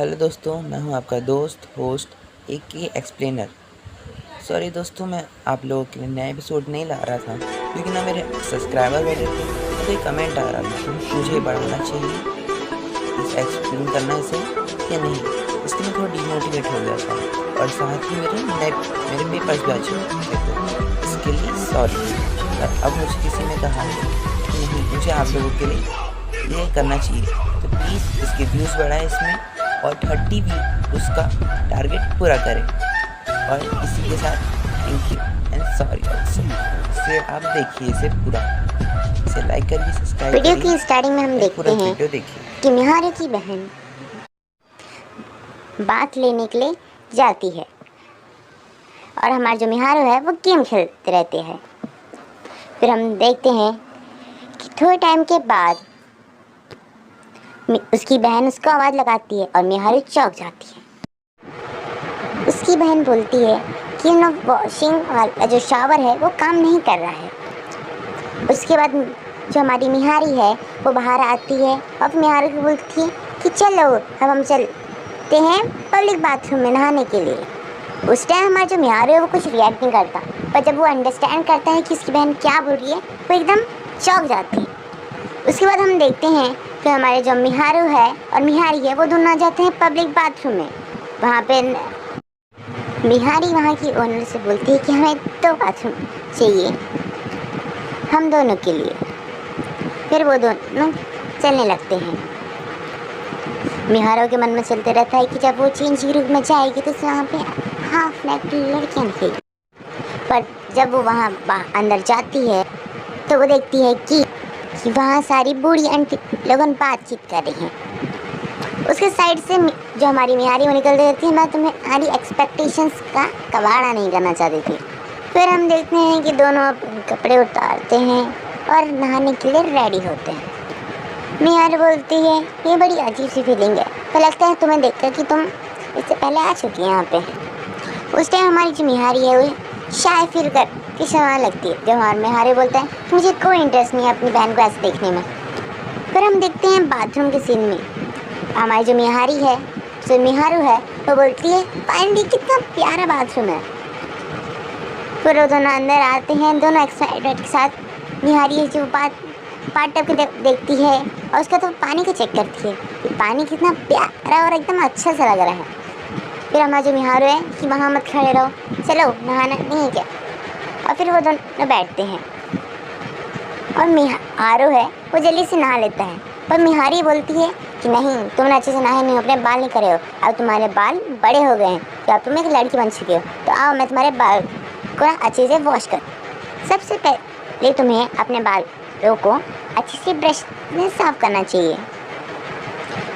Hello दोस्तों, मैं हूं आपका दोस्त होस्ट एक की एक्सप्लेनर। सॉरी दोस्तों, मैं आप लोगों के लिए नया एपिसोड नहीं ला रहा था क्योंकि ना मेरे सब्सक्राइबर बढ़े थे। मुझे कमेंट आ रहा था कि मुझे बढ़ाना चाहिए, इस एक्सप्लेन करना इसे या नहीं। इसलिए मैं थोड़ा डिमोटिवेट हो गया था और साथ ही मेरे पेपर्स भी आ चुके थे। इसके लिए सॉरी। पर अब मुझे किसी ने कहा है कि नहीं, मुझे आप लोगों के लिए ये करना चाहिए, तो प्लीज़ इसके व्यूज़ बढ़ाएं इसमें और 30 व्यू उसका टारगेट पूरा करें। और इसी के साथ thank you and sorry also. इसे आप देखिए, इसे पूरा इसे लाइक करिए, सब्सक्राइब वीडियो करिए की स्टार्टिंग में हम और पूरा देखते हैं वीडियो देखिए। कि मिहारे की बहन बात लेने के लिए जाती है और हमारा जो मिहारो है वो गेम खेलते रहते हैं। फिर हम देखते हैं कि थोड़े टाइम के बाद उसकी बहन उसको आवाज़ लगाती है और मिहारो चौंक जाती है। उसकी बहन बोलती है कि ना वॉशिंग वाला जो शावर है वो काम नहीं कर रहा है। उसके बाद जो हमारी मिहारी है वो बाहर आती है और मिहारी को बोलती है कि चलो अब हम चलते हैं पब्लिक बाथरूम में नहाने के लिए। उस टाइम हमारा जो मिहारू है वो कुछ रिएक्ट नहीं करता, पर जब वो अंडरस्टैंड करता है कि उसकी बहन क्या बोल रही है वो एकदम चौंक जाती है। उसके बाद हम देखते हैं कि हमारे जो मिहारू है और मिहारी है वो दोनों आ जाते हैं पब्लिक बाथरूम में। वहाँ पे मिहारी वहाँ की ओनर से बोलती है कि हमें 2 बाथरूम चाहिए हम दोनों के लिए। फिर वो दोनों चलने लगते हैं। मिहारो के मन में चलते रहता है कि जब वो चेंज रूम में जाएगी तो वहाँ पे हाफ नेक लड़कियाँ दिखेगी। पर जब वो वहाँ अंदर जाती है तो वो देखती है कि वहाँ सारी बूढ़ी आंटी लोगों बातचीत कर रही हैं। उसके साइड से जो हमारी मिहारी वो निकल देती है, मैं तुम्हें हमारी एक्सपेक्टेशंस का कबाड़ा नहीं करना चाहती थी। फिर हम देखते हैं कि दोनों अपने कपड़े उतारते हैं और नहाने के लिए रेडी होते हैं। मिहारी बोलती है ये बड़ी अजीब सी फीलिंग है, तो लगता है तुम्हें देखकर कि तुम इससे पहले आ चुकी हैं यहाँ पे। उस टाइम हमारी जो मिहारी है वो शाय फील कर के शर्मा लगती है। जब हमारा मिहारी बोलता है कि मुझे कोई इंटरेस्ट नहीं है अपनी बहन को ऐसे देखने में। फिर हम देखते हैं बाथरूम के सीन में हमारी जो मिहारी है, जो मिहारू है, वो बोलती है फाइनली कितना प्यारा बाथरूम है। फिर वो दोनों अंदर आते हैं, दोनों एक्साइटेड के साथ। मिहारी जो पार्ट टप के देखती है और उसका तो पानी को चेक करती है कि पानी कितना प्यारा और एकदम अच्छा सा लग रहा है। फिर हमारा जो मिहारू है कि वहाँ मत खड़े रहो, चलो नहाना नहीं क्या। और फिर वो दोनों बैठते हैं और मिहारू है वो जल्दी से नहा लेता है। पर मिहारी बोलती है कि नहीं, तुमने अच्छे से नहाए नहीं, अपने बाल नहीं करे हो, अब तुम्हारे बाल बड़े हो गए हैं, तो अब तुम एक लड़की बन चुके हो, तो आओ मैं तुम्हारे बाल को अच्छे से वॉश कर। सबसे पहले तुम्हें अपने बालों को अच्छे से ब्रश में साफ करना चाहिए।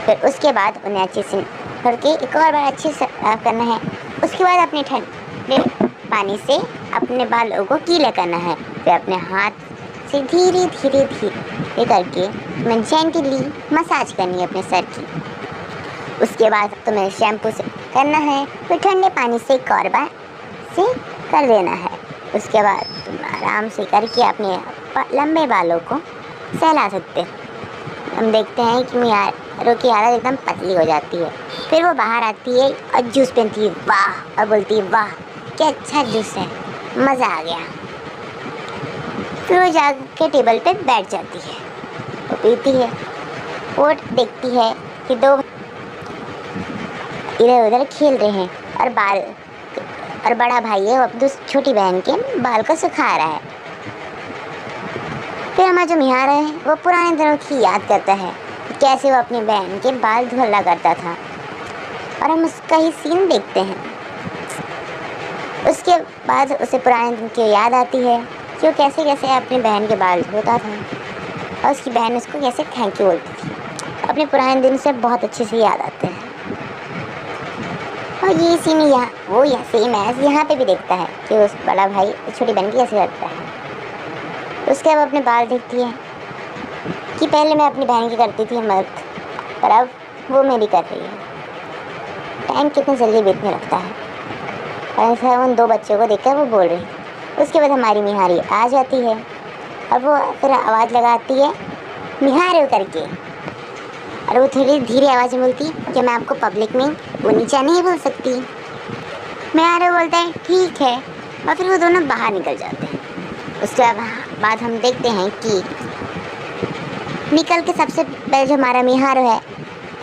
फिर उसके बाद उन्हें अच्छे से करके एक और बार अच्छे से साफ करना है। उसके बाद अपने ठंडे पानी से अपने बालों को गीला करना है। फिर अपने हाथ से धीरे धीरे धीरे करके तुम्हें जेंटली मसाज करनी है अपने सर की। उसके बाद तुम्हें शैम्पू से करना है, फिर ठंडे पानी से एक और बार से कर देना है। उसके बाद तुम आराम से करके अपने लंबे बालों को सहला सकते हो। हम देखते हैं कि मिहारो की हालत एकदम पतली हो जाती है। फिर वो बाहर आती है और जूस पीती है, वाह, और बोलती है वाह क्या अच्छा जूस है, मज़ा आ गया। फिर वो जाके टेबल पे बैठ जाती है, वो पीती है। वो देखती है कि 2 इधर उधर खेल रहे हैं और बड़ा भाई है वो अपनी छोटी बहन के बाल को सुखा रहा है। फिर हमारा जो मिहार है वो पुराने दिनों की याद करता है, कैसे वो अपनी बहन के बाल धुला करता था, और हम उसका ही सीन देखते हैं। उसके बाद उसे पुराने दिन की याद आती है कि वो कैसे कैसे अपनी बहन के बाल धोता था और उसकी बहन उसको कैसे थैंक यू बोलती थी। अपने पुराने दिन से बहुत अच्छे से याद आते हैं। और ये सीन यहाँ सेम है, यहाँ पे भी देखता है कि उस बड़ा भाई छोटी बहन की कैसे करता है। उसके बाद अपने बाल देखती है कि पहले मैं अपनी बहन की करती थी मदद, पर अब वो मेरी कर रही है। टाइम कितना जल्दी बीतने लगता है। ऐसा उन 2 बच्चों को देखकर वो बोल रही है। उसके बाद हमारी मिहारी आ जाती है और वो फिर आवाज़ लगाती है मिहारू करके। और वो थोड़ी धीरे आवाज़ में बोलती कि मैं आपको पब्लिक में वो नीचा नहीं बोल सकती। मिहारो बोलता है ठीक है, और फिर वो दोनों बाहर निकल जाते हैं। उसके बाद हम देखते हैं कि निकल के सबसे पहले जो हमारा मिहारो है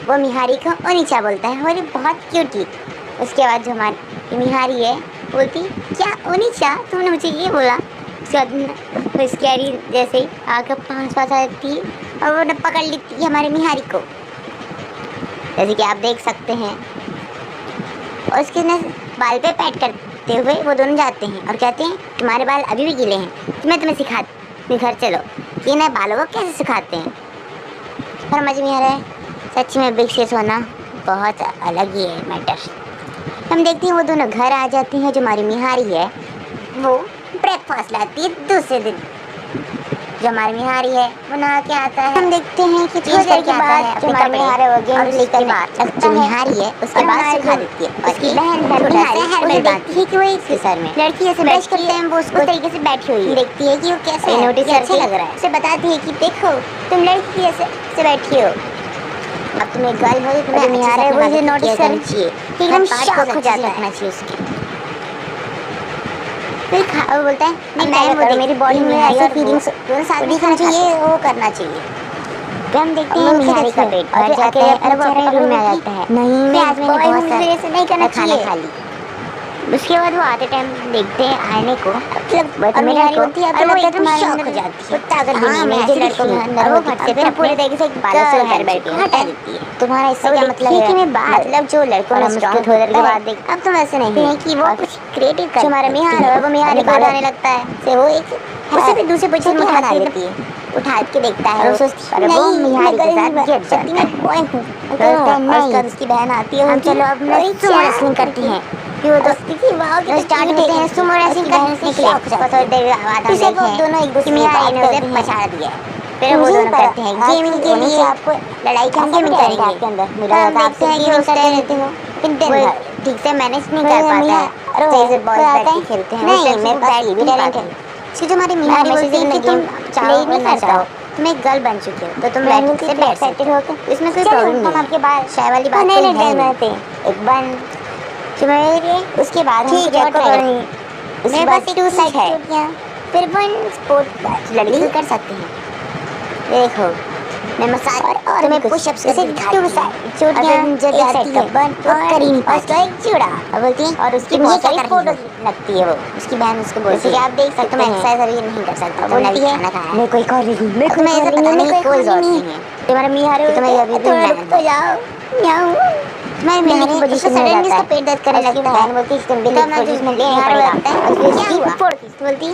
वो मिहारी को ओनीचा बोलता है, और ये बहुत क्यूटली। उसके बाद जो हमारी मिहारी है बोलती क्या ओनीचा, तुमने मुझे ये बोला। उसके बाद वो स्कैरी जैसे ही आकर पास आ जाती है और वो पकड़ लेती है हमारे मिहारी को, जैसे कि आप देख सकते हैं। और उसके ना बाल पे पैट करते हुए वो दोनों जाते हैं और कहते हैं तुम्हारे बाल अभी भी गीले हैं, तो मैं तुम्हें सिखाती, घर चलो कि नए बालों को कैसे सिखाते हैं। और समझ में आ रहा है सच में बिग शेष होना बहुत अलग ही है मैटर। हम देखते हैं वो दोनों घर आ जाते हैं। जो हमारी मिहारी है वो ब्रेकफास्ट लाती है दूसरे दिन। जो हमारी मिहारी है वो नहा के आता है। हम देखते हैं कि थोड़ी देर के बाद जो हमारी मिहारी वो गेम लेकर जो मिहारी है उसके बाद सिखा देती है। उसकी बहन हेलमेट बांधती है कि वो एक सर में लड़की ऐसे ब्रश करते हैं, वो उसको तरीके से बैठी हुई है, देखती है कि वो कैसे नोटिस अच्छा लग रहा है। उसे बताती है कि देखो तुम लड़की ऐसे बैठी हो, अब तुम एक गर्ल हो, तुम्हें मिहारी वो इसे नोटिस करनी चाहिए, एकदम शॉक हो जाता है उसके। फिर वो बोलता है मैं मेरी बॉडी में ऐसे फीलिंग्स साथ दिखाना चाहिए, वो करना चाहिए। फिर हम देखते हैं मिहारी का पेट भर जाता है और वो अपने रूम में आ जाता है। नहीं मैं आज मैंने बहुत सारा ऐसे नहीं करना चाहिए खाली। उसके बाद वो आते टाइम देखते हैं आईने को, मतलब मिहारी होती है तो लगता है तुम शॉक हो जाती है। ताकत भी नहीं है जो लड़कों के अंदर वो फट से फिर पूरे तरीके से बालों से हेयर बेल्ट हटा देती है। तुम्हारा इससे क्या मतलब है कि मैं मतलब जो लड़कों में स्ट्रॉन्ग थोड़ी देर के बाद देख, अब तुम ऐसे नहीं है कि वो कुछ क्रिएटिव कर, हमारा मिहार है वो मिहारी को उठाने लगता है, से वो एक उसे भी दूसरे पोजीशन में उठा लेती है, उठा के देखता है और सोचती है वो मिहारी के साथ गिर जाती है। नहीं उसकी बहन आती है, चलो अब मैं सुमो रेसलिंग करती हैं। वो दोस्ती की वाव की स्टार्ट होते हैं सुमो रेसलिंग करने के लिए। थोड़ी देर बाद हम देखते हैं दोनों एक दूसरे को पछाड़ दिया। फिर वो दोनों करते हैं गेमिंग के लिए, आपको लड़ाई की गेमिंग करेंगे आपके अंदर। मुझे देखते हैं कि वो करते रहते हो, दिन भर ठीक से मैनेज नहीं कर पाता है, सही से बॉल बैठ के खेलते हैं। नहीं मेरे पास ये भी टैलेंट है। इसकी जो हमारी मिहारी बोलती है कि तुम चाहो नहीं कर चाहो, तुम एक गर्ल बन चुके हो तो तुम बैठ से बैठ सकते हो, इसमें कोई प्रॉब्लम नहीं। हम आपके बात शाय वाली बात नहीं करते एक बन उसके बाद ठीक है मेरे पास टू साइड है। फिर वन स्पोर्ट लड़की कर सकते हैं। देखो मैं मसाज और तुम्हें पुशअप्स कैसे दिखाती हूँ, चोटियां जो जाती है बन और करीनी उसका एक चूड़ा और बोलती है और उसकी बहुत सारी फोटो लगती है। वो उसकी बहन उसको बोलती है आप देख सकते हो मैं एक्सरसाइज अभी नहीं कर सकता, बोलती है मैं कोई कर रही हूँ, मैं तुम्हें ऐसा पता नहीं कोई जरूरत नहीं है। तुम्हारा मिहारी तुम्हें अभी भी मैं तो जाओ मैं मिहारी पोजीशन में जाता है, पेट दर्द करने लगता है। बहन बोलती है तुम भी पोजीशन में लेना पड़ेगा और उसकी फोटो बोलती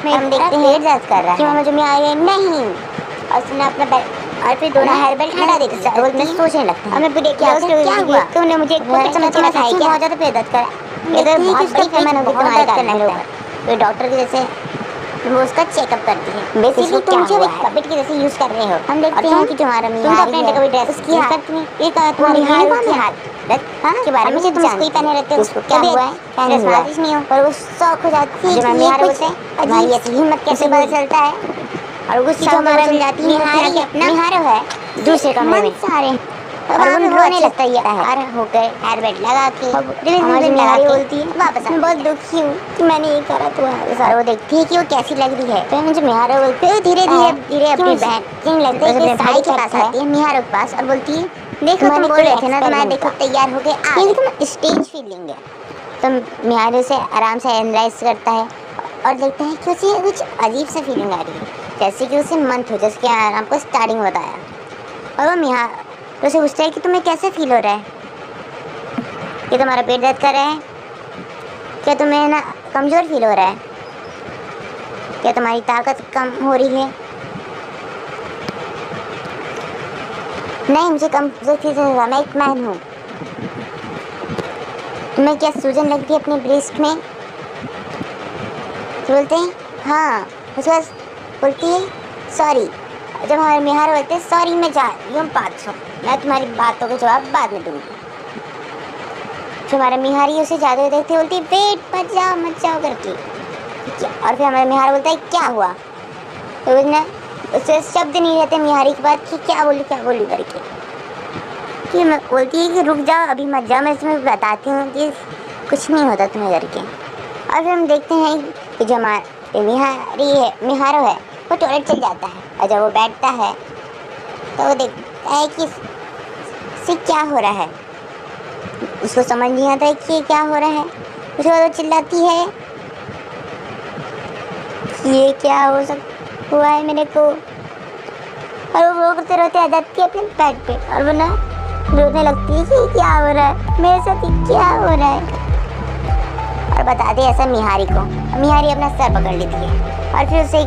मैं हम देखते हैं पेट दर्द कर रहा है कि मुझे मिहारी नहीं, और उसने अपना और फिर दोनों हेयर बेल्ट हटा देते हैं। वो मैं सोचने लगता है हमें क्या हुआ, तुमने मुझे एक चम्मच खाना खाया क्या, बहुत ज़्यादा पेट दर्द कर ये तो बहुत बड़ी फैमन होगी तुम्हारे करने होगा। तो डॉक्टर के जैसे वो उसका चेकअप करती है। बेसिकली तुम मुझे एक पपेट के जैसे यूज़ कर रहे हो। हम देखते हैं कि तुम्हारा मिहारी है कभी ड्रेस की करती है, एक तुम्हारी हाथ हाँ के बारे में तुम उसको ही पहने रहते हो, उसको क्या हुआ है कहने साजिश नहीं हो, पर वो शौक हो जाती है। जब मिहारी बोलते हैं भाई ऐसी हिम्मत कैसे पता चलता है, और गुस्सा हमारा मिल जाती है मिहारो है दूसरे कमरे में सारे और वो रोने लगता है यार होकर हेयर बेल्ट लगा के मिहारी बोलती है वापस मैं बहुत दुखी हूँ कि मैंने ये करा तो सारा। वो देखती है कि वो कैसी लग रही है, फिर मुझे मिहारो बोलती है धीरे धीरे अपनी बहन लगता है अपने भाई के पास आती है मिहारो के पास और बोलती है देखो तुम बोल रहे थे ना तुम्हारा देखो तैयार हो गए, क्योंकि तुम स्टेज फीलिंग है। तो मिहारो से आराम से एनालाइज करता है और देखता है कि उसे कुछ अजीब सा फीलिंग आ रही है, जैसे कि उसे मंथ हो, जैसे कि आपको स्टार्टिंग में बताया। और वो मिहार तो उसे पूछता है कि तुम्हें कैसे फील हो रहा है, कि तुम्हारा पेट दर्द कर रहा है, क्या तुम्हें ना कमज़ोर फील हो रहा है, क्या तुम्हारी ताकत कम हो रही है। नहीं मुझे कमज़ोर फील हो रहा, मैं एक मैन हूँ। तुम्हें क्या सूजन लगती है अपने ब्रेस्ट में, बोलते हैं हाँ। उसके बाद बोलती है सॉरी। जब हमारे मिहार बोलते हैं सॉरी मैं जा रही हूँ 500, मैं तुम्हारी बातों का जवाब बाद में दूँगी। फिर हमारा मिहारी उसे जाते देखते बोलती है वेट मत जाओ करके, और फिर हमारा मिहार बोलता है क्या हुआ, तो उसने उससे शब्द नहीं रहते मिहारी के बाद कि क्या बोलूँ करके। कि मैं बोलती है कि रुक जाओ, अभी मत जाओ, मैं तुम्हें बताती हूँ कि कुछ नहीं होता तुम्हें करके। और फिर हम देखते हैं कि जो हमारा मिहारो है वो टॉयलेट चल जाता है, और जब वो बैठता है तो वो देखता है कि इससे क्या हो रहा है। उसको समझ नहीं आता है कि ये क्या हो रहा है। उसके बाद वो चिल्लाती है कि ये क्या हुआ है मेरे को, और वो रोते रोते आ जाती है अपने बेड पे, और वो ना रोने लगती है कि ये क्या हो रहा है मेरे साथ, ये क्या हो रहा है। और बताते ऐसा मिहारी को, मिहारी अपना सर पकड़ लेती है और फिर उसे